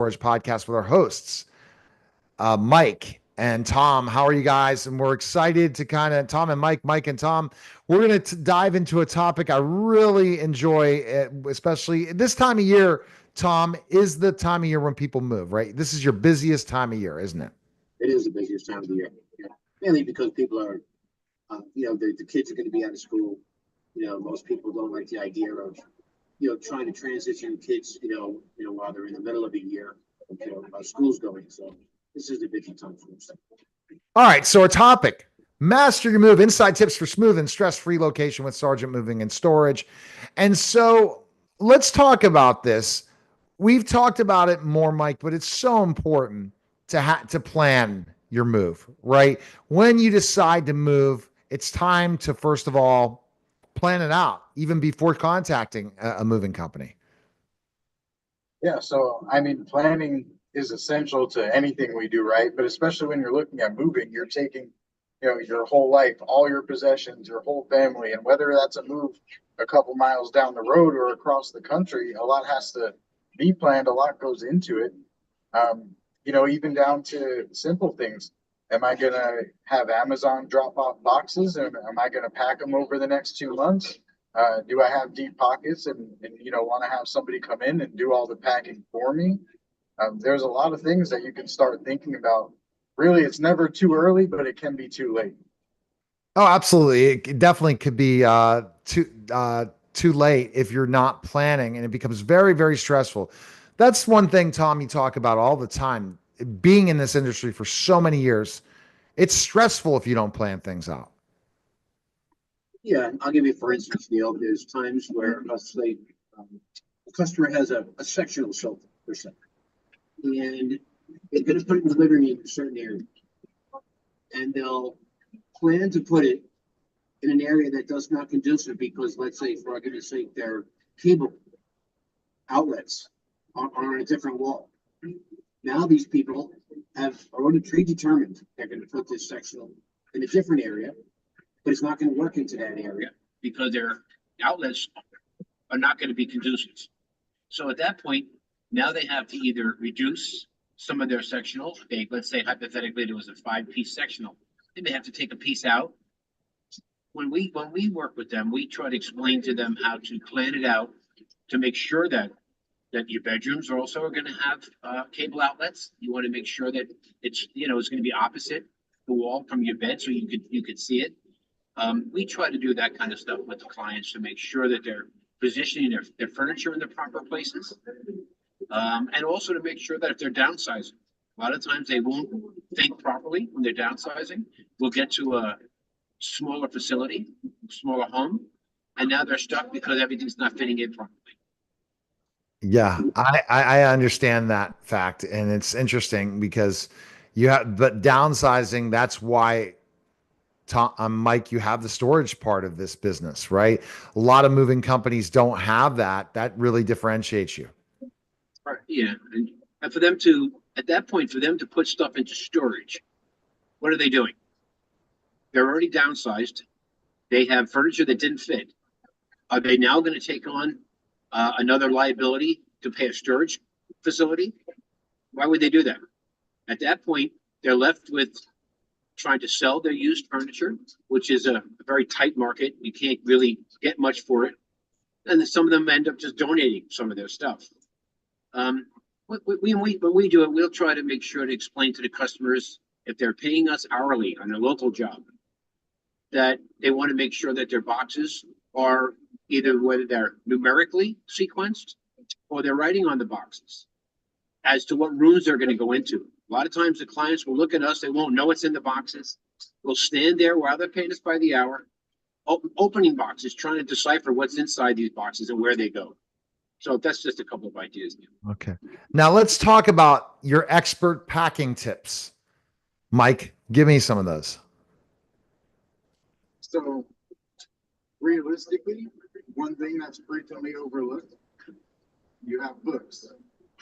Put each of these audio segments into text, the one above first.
Storage Podcast with our hosts, Mike and Tom. How are you guys? And we're excited to Tom and Mike and Tom. We're going to dive into a topic I really enjoy, especially this time of year. Tom, is the time of year when people move, right? This is your busiest time of year, isn't it? It is the busiest time of the year. Yeah. Mainly because people are, the kids are going to be out of school. Most people don't like the idea of, trying to transition kids, while they're in the middle of the year, while school's going. So this is the busy time for them. All right. So our topic, master your move, inside tips for smooth and stress-free location with Sargent Moving and Storage. And so let's talk about this. We've talked about it more, Mike, but it's so important to plan your move, right? When you decide to move, it's time to first of all plan it out, even before contacting a moving company. Yeah, so I mean, planning is essential to anything we do, right? But especially when you're looking at moving, you're taking, your whole life, all your possessions, your whole family, and whether that's a move a couple miles down the road or across the country, a lot has to be planned. A lot goes into it. Even down to simple things. Am I going to have Amazon drop off boxes, and am I going to pack them over the next 2 months? Do I have deep pockets and want to have somebody come in and do all the packing for me? There's a lot of things that you can start thinking about. Really, it's never too early, but it can be too late. Oh, absolutely. It definitely could be too late if you're not planning, and it becomes very, very stressful. That's one thing, Tom, you talk about all the time. Being in this industry for so many years, it's stressful if you don't plan things out. Yeah, I'll give you, for instance, Neil, there's times where, let's say, a customer has a sectional sofa per se, and they're going to put it in the living room in a certain area, and they'll plan to put it in an area that does not conducive because, let's say, for argument's sake, their cable outlets are on a different wall. Now these people have already predetermined they're going to put this sectional in a different area, but it's not going to work into that area because their outlets are not going to be conducive. So at that point, now they have to either reduce some of their sectional. Let's say hypothetically there was a 5-piece sectional. They may have to take a piece out. When we work with them, we try to explain to them how to plan it out to make sure that your bedrooms are also going to have cable outlets. You want to make sure that it's going to be opposite the wall from your bed so you could see it. We try to do that kind of stuff with the clients to make sure that they're positioning their furniture in the proper places, and also to make sure that if they're downsizing, a lot of times they won't think properly when they're downsizing. We'll get to a smaller facility, smaller home, and now they're stuck because everything's not fitting in properly. Yeah, I understand that fact, and it's interesting because but downsizing. That's why, Tom, Mike, you have the storage part of this business, right? A lot of moving companies don't have that. That really differentiates you. Right. Yeah, and for them to at that point for them to put stuff into storage, what are they doing? They're already downsized. They have furniture that didn't fit. Are they now going to take on another liability to pay a storage facility? Why would they do that? At that point, they're left with trying to sell their used furniture, which is a very tight market. You can't really get much for it. And then some of them end up just donating some of their stuff. When we do it, we'll try to make sure to explain to the customers, if they're paying us hourly on a local job, that they want to make sure that their boxes are either whether they're numerically sequenced or they're writing on the boxes as to what rooms they're going to go into. A lot of times the clients will look at us, they won't know what's in the boxes. We'll stand there while they're paying us by the hour, opening boxes, trying to decipher what's inside these boxes and where they go. So that's just a couple of ideas. Okay. Now let's talk about your expert packing tips. Mike, give me some of those. So realistically, one thing that's frequently overlooked, you have books.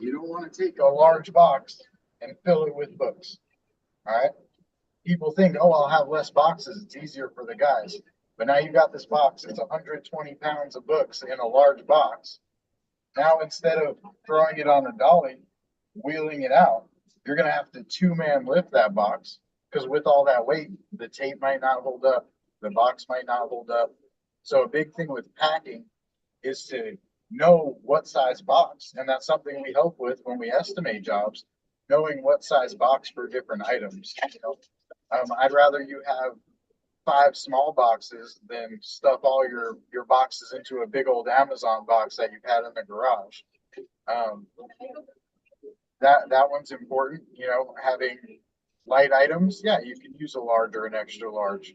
You don't want to take a large box and fill it with books. All right. People think, oh, I'll have less boxes. It's easier for the guys. But now you got this box. It's 120 pounds of books in a large box. Now, instead of throwing it on the dolly, wheeling it out, you're gonna have to two-man lift that box, because with all that weight, the tape might not hold up, the box might not hold up. So a big thing with packing is to know what size box, and that's something we help with when we estimate jobs, knowing what size box for different items. I'd rather you have 5 small boxes than stuff all your boxes into a big old Amazon box that you've had in the garage. Um, that one's important, having light items. Yeah, you can use a large or an extra large.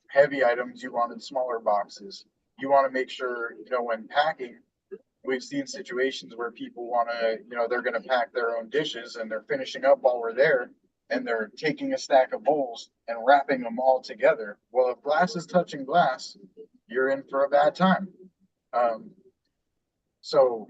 Heavy items, you wanted smaller boxes. You want to make sure, when packing, we've seen situations where people want to, they're going to pack their own dishes and they're finishing up while we're there, and they're taking a stack of bowls and wrapping them all together. Well, if glass is touching glass, you're in for a bad time. So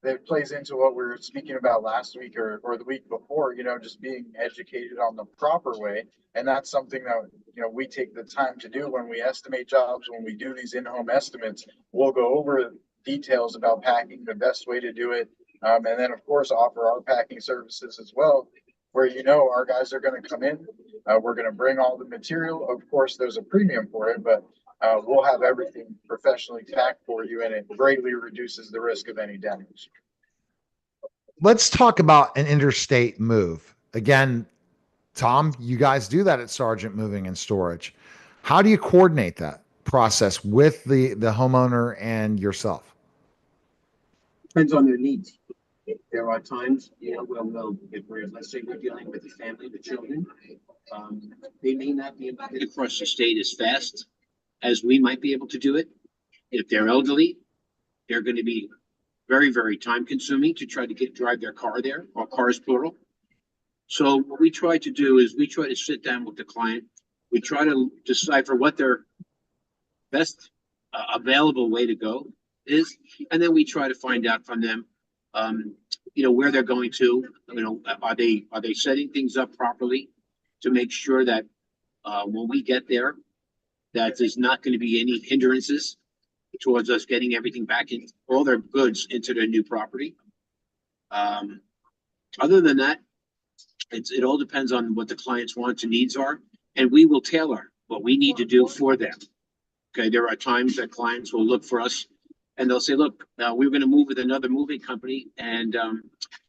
that plays into what we were speaking about last week or the week before, just being educated on the proper way. And that's something that, we take the time to do when we estimate jobs, when we do these in-home estimates. We'll go over details about packing, the best way to do it. And then, of course, offer our packing services as well, where, our guys are going to come in. We're going to bring all the material. Of course, there's a premium for it, but we'll have everything professionally packed for you, and it greatly reduces the risk of any damage. Let's talk about an interstate move. Again, Tom, you guys do that at Sargent Moving and Storage. How do you coordinate that process with the homeowner and yourself? Depends on their needs. There are times, if let's say we're dealing with the family, the children, they may not be able to get across the state as fast as we might be able to do it. If they're elderly, they're going to be very, very time consuming to try to drive their car there, or cars plural. So what we try to do is we try to sit down with the client. We try to decipher what their best available way to go is, and then we try to find out from them, where they're going to. Are they setting things up properly to make sure that when we get there, that there's not going to be any hindrances towards us getting everything back in, all their goods into their new property. Other than that, it all depends on what the client's wants and needs are, and we will tailor what we need to do for them. Okay, there are times that clients will look for us and they'll say, look, we're going to move with another moving company, and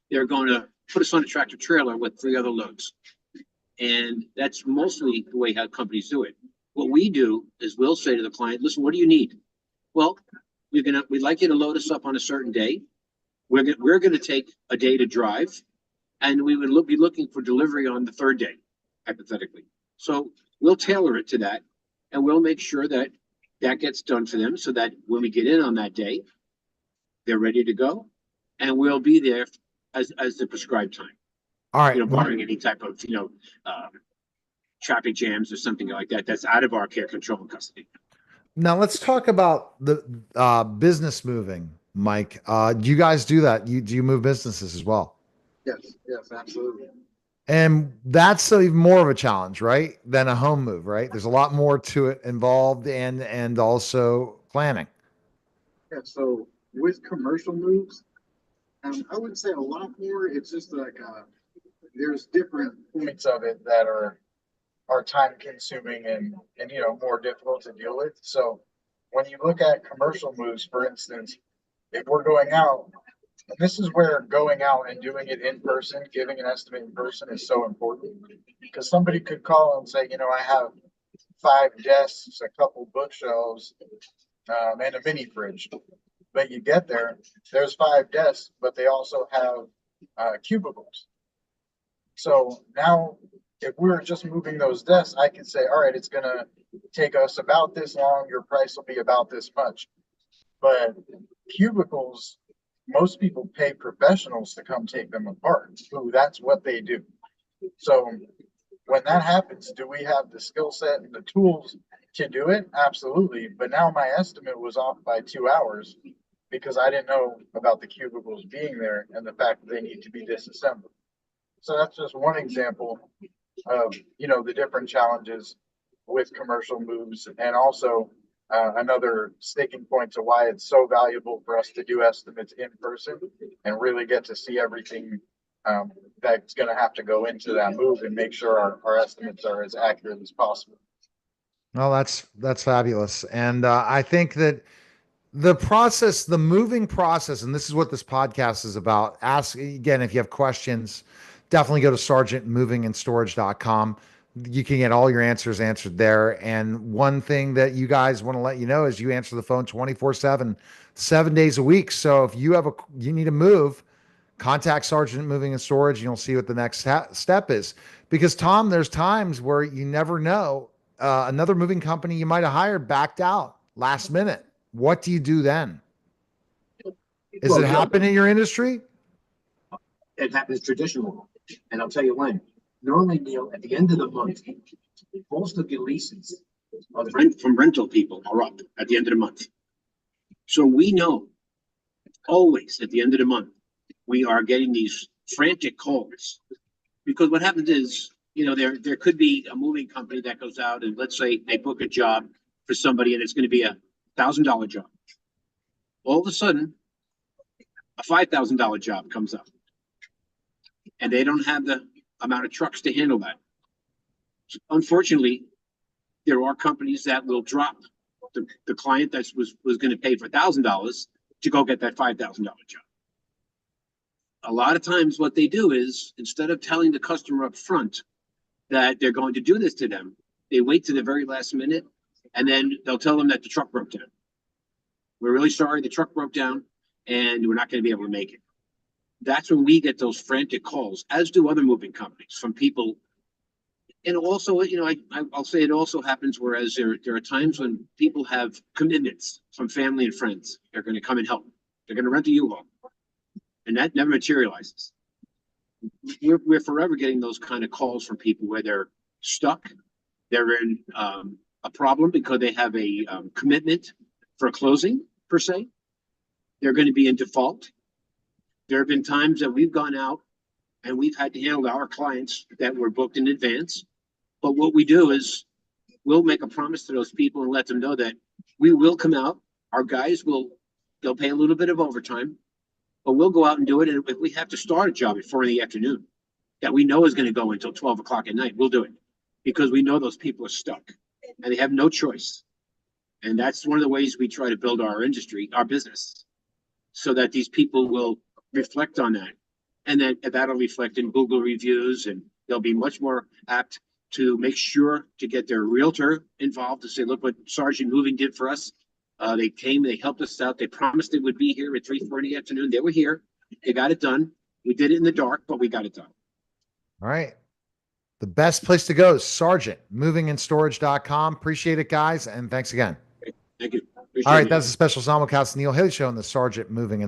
they're going to put us on a tractor trailer with 3 other loads. And that's mostly the way how companies do it. What we do is we'll say to the client, listen, what do you need? Well, we'd like you to load us up on a certain day. We're going to take a day to drive, and we would be looking for delivery on the 3rd day, hypothetically. So we'll tailor it to that, and we'll make sure that gets done for them, so that when we get in on that day, they're ready to go, and we'll be there as the prescribed time. All right. Barring any type of traffic jams or something like that that's out of our care, control, and custody. Now let's talk about the business moving, Mike. Do you guys do that? Do you move businesses as well? Yes, absolutely. And that's even more of a challenge, right? Than a home move, right? There's a lot more to it involved, and also planning. Yeah, so with commercial moves, I would say a lot more. It's just like there's different points of it that are time consuming and more difficult to deal with. So when you look at commercial moves, for instance, if we're going out, and this is where going out and doing it in person, giving an estimate in person is so important, because somebody could call and say, I have 5 desks, a couple bookshelves, and a mini fridge. But you get there's 5 desks, but they also have cubicles. So now if we're just moving those desks, I could say, all right, it's going to take us about this long. Your price will be about this much. But cubicles, most people pay professionals to come take them apart. Ooh, that's what they do. So when that happens, do we have the skill set and the tools to do it? Absolutely. But now my estimate was off by 2 hours because I didn't know about the cubicles being there and the fact that they need to be disassembled. So that's just one example of, the different challenges with commercial moves. And also another sticking point to why it's so valuable for us to do estimates in person and really get to see everything that's going to have to go into that move and make sure our estimates are as accurate as possible. Well, that's fabulous. And I think that the process, the moving process, and this is what this podcast is about. Ask again if you have questions, definitely go to sergeantmovingandStorage.com. You can get all your answers answered there. And one thing that you guys want to let you know is you answer the phone 24/7, 7 days a week. So if you need to move, contact Sergeant Moving and Storage, and you'll see what the next step is. Because Tom, there's times where you never know. Another moving company you might have hired backed out last minute. What do you do then? Is Well, it happen in your industry? It happens traditionally, and I'll tell you when. Normally, Neil, at the end of the month, most of your leases from rental people are up at the end of the month. So we know always at the end of the month, we are getting these frantic calls because what happens is, there could be a moving company that goes out and let's say they book a job for somebody and it's going to be $1,000 job. All of a sudden, a $5,000 job comes up and they don't have the amount of trucks to handle that. Unfortunately, there are companies that will drop the client that was going to pay for $1,000 to go get that $5,000 job. A lot of times what they do is instead of telling the customer up front that they're going to do this to them, they wait to the very last minute and then they'll tell them that the truck broke down. We're really sorry the truck broke down and we're not going to be able to make it. That's when we get those frantic calls, as do other moving companies from people. And also, I'll say it also happens whereas there are times when people have commitments from family and friends. They're going to come and help. They're going to rent a U-Haul. And that never materializes. We're forever getting those kind of calls from people where they're stuck. They're in a problem because they have a commitment for a closing, per se. They're going to be in default. There have been times that we've gone out and we've had to handle our clients that were booked in advance. But what we do is we'll make a promise to those people and let them know that we will come out. Our guys they'll pay a little bit of overtime, but we'll go out and do it. And if we have to start a job at 4 p.m. that we know is going to go until 12 o'clock at night, we'll do it because we know those people are stuck and they have no choice. And that's one of the ways we try to build our industry, our business, so that these people will reflect on that. And then that'll reflect in Google reviews and they'll be much more apt to make sure to get their realtor involved to say, look what Sergeant Moving did for us. They came, they helped us out. They promised they would be here at 3:40 p.m. They were here. They got it done. We did it in the dark, but we got it done. All right. The best place to go is sergeantmovingandStorage.com. Appreciate it, guys. And thanks again. Thank you. All right. That's a special simulcast Neil Haley show on the Sergeant Moving and